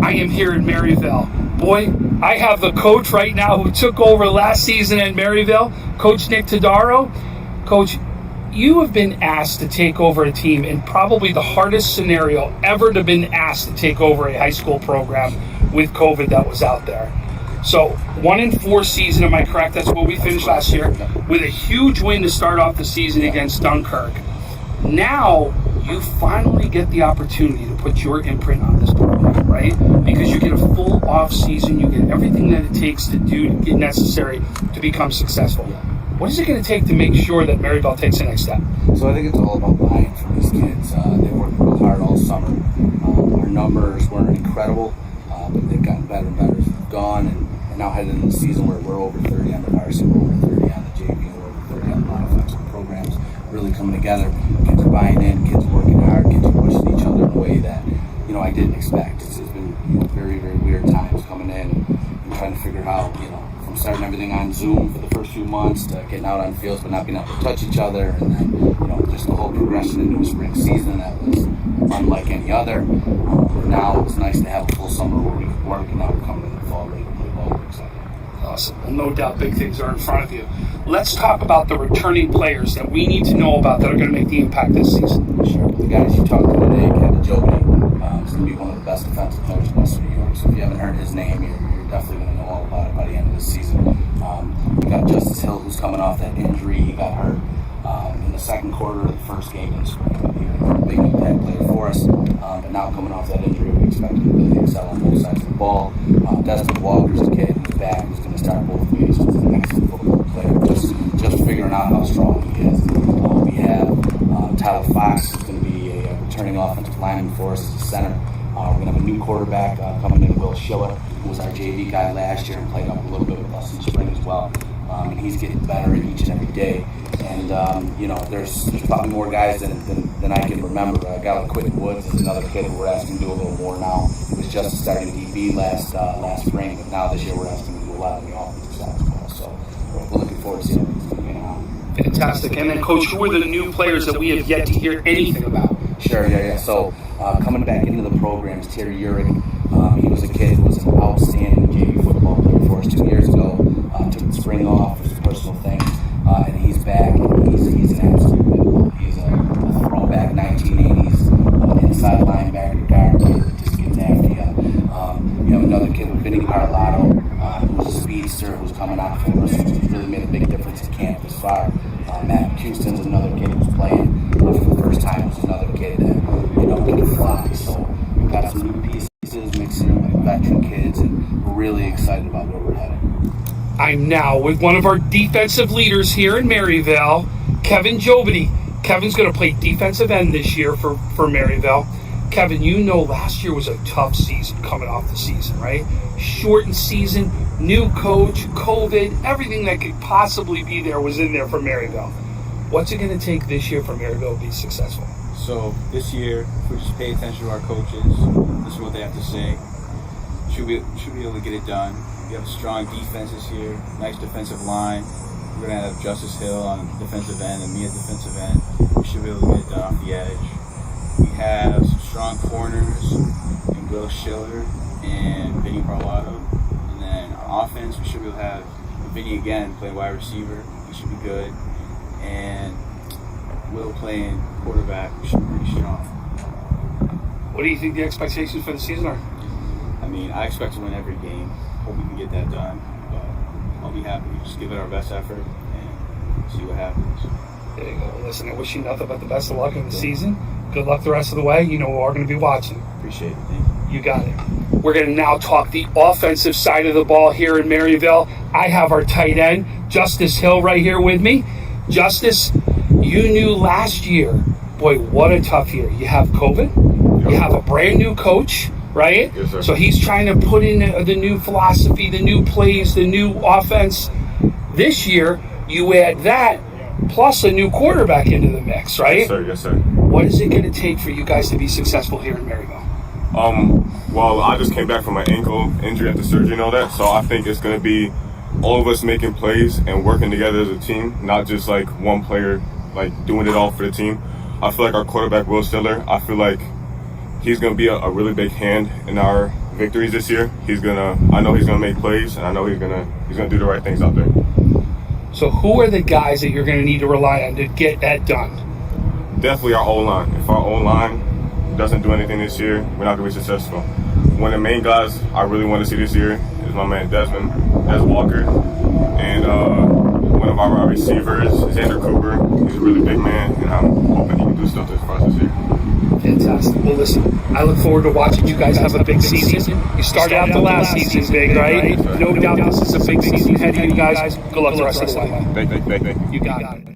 I am here in Maryvale. Boy, I have the coach right now who took over last season in Maryvale, Coach Nick Todaro. Coach, you have been asked to take over a team in probably the hardest scenario ever to been asked to take over a high school program with COVID that was out there. So 1-4 season, am I correct? That's what we finished last year, with a huge win to start off the season against Dunkirk. Now you finally get the opportunity to put your imprint on this program, right? Because you get a full off season, you get everything that it takes to do to get necessary to become successful. What is it going to take to make sure that Maryvale takes the next step? So I think it's all about buy-in from these kids. They worked real hard all summer. Our numbers weren't incredible, but they've gotten better and better as we've gone. And now heading into the season where we're over 30 on the varsity, we're over 30 on the JV, we're over 30 on the non-flexible programs, really coming together. Kids are buying in, kids are working hard, kids are pushing each other in a way that, I didn't expect. It's been very, very weird times coming in and trying to figure out, from starting everything on Zoom for the first few months to getting out on fields but not being able to touch each other, and then, just the whole progression into a spring season that was unlike any other. Now it's nice to have a full summer where we can work, and now we're coming in the fall ready to play ball. We're excited. Awesome. Well, no doubt big things are in front of you. Let's talk about the returning players that we need to know about that are going to make the impact this season. Sure. The guys you talked to today, Kevin Joberty, is going to be one of the best defensive coaches in Western New York. So if you haven't heard his name, you're definitely going to know all about it by the end of the season. You got Justice Hill, who's coming off that injury. He got hurt in the second quarter of the first game in the spring. He was a big impact player for us. But now coming off that injury, we expect him to really excel on both sides of the ball. Desmond Walker's the kid who's back, who's going to start both games. He's an excellent football player. Just figuring out how strong he is. We have Tyler Fox, who's going to be a returning offensive lineman for us as a center. We're going to have a new quarterback coming in, Will Schiller, who was our JV guy last year and played up a little bit with us in the spring as well. And he's getting better each and every day. And, there's probably more guys than I can remember. A guy like Quentin Woods is another kid who we're asking to do a little more now. He was just starting DB last spring, but now this year we're asking him to do a lot on the offensive side as well. So we're looking forward to seeing what he's doing now. Fantastic. And then, Coach, who are the new players that we have yet to hear anything about? Sure, yeah. So coming back into the program is Terry Urick. He was a kid who was an outstanding JV football player for us 2 years ago. Took the spring off for some personal things, and he's back. And he's an absolute good. He's a throwback 1980s inside linebacker guard that just gets after you. You have another kid with Vinny Carlotto, who's a speedster who's coming out for us, who's really made a big difference in camp this far. Matt Houston's another kid who's playing for the first time. Who's another kid that can fly. So we've got some new pieces mixing in with veteran kids, and we're really excited about where we're headed. I'm now with one of our defensive leaders here in Maryvale, Kevin Joberty. Kevin's going to play defensive end this year for Maryvale. Kevin, last year was a tough season coming off the season, right? Shortened season, new coach, COVID, everything that could possibly be there was in there for Maryvale. What's it going to take this year for Maryvale to be successful? So this year, if we just pay attention to our coaches, this is what they have to say. Should be able to get it done. We have strong defenses here, nice defensive line. We're going to have Justice Hill on defensive end and me at defensive end. We should be able to get it done off the edge. We have some strong corners in Will Schiller and Vinny Carlotto. And then our offense, we should be able to have Vinny again playing wide receiver. He should be good. And Will playing quarterback. We should be pretty strong. What do you think the expectations for the season are? I expect to win every game. Hope we can get that done. But I'll be happy. Just give it our best effort and see what happens. There you go. Listen, I wish you nothing but the best of luck in the season. Good luck the rest of the way. We are going to be watching. Appreciate it. Thank you. You got it. We're going to now talk the offensive side of the ball here in Maryvale. I have our tight end, Justice Hill, right here with me. Justice, you knew last year, boy, what a tough year. You have COVID. Yep. You have a brand new coach, right? Yes, sir. So he's trying to put in the new philosophy, the new plays, the new offense. This year, you add that plus a new quarterback into the mix, right? Yes, sir. Yes, sir. What is it going to take for you guys to be successful here in Maryvale? Well, I just came back from my ankle injury after surgery and all that, so I think it's going to be all of us making plays and working together as a team, not just like one player like doing it all for the team. I feel like our quarterback, Will Stiller, I feel like he's going to be a really big hand in our victories this year. I know he's gonna make plays, and I know he's gonna do the right things out there. So who are the guys that you're going to need to rely on to get that done? Definitely our O-line. If our O-line doesn't do anything this year, we're not gonna be successful. One of the main guys I really want to see this year is my man Des Walker, and one of our receivers, Xander Cooper. He's a really big man, and I'm hoping he can do stuff for us this year. Fantastic. Well, listen, I look forward to watching you guys have a big season. You started out the last season big, right? No doubt this is a big season ahead of you guys. Good luck the rest of the way. Thank you. You got it.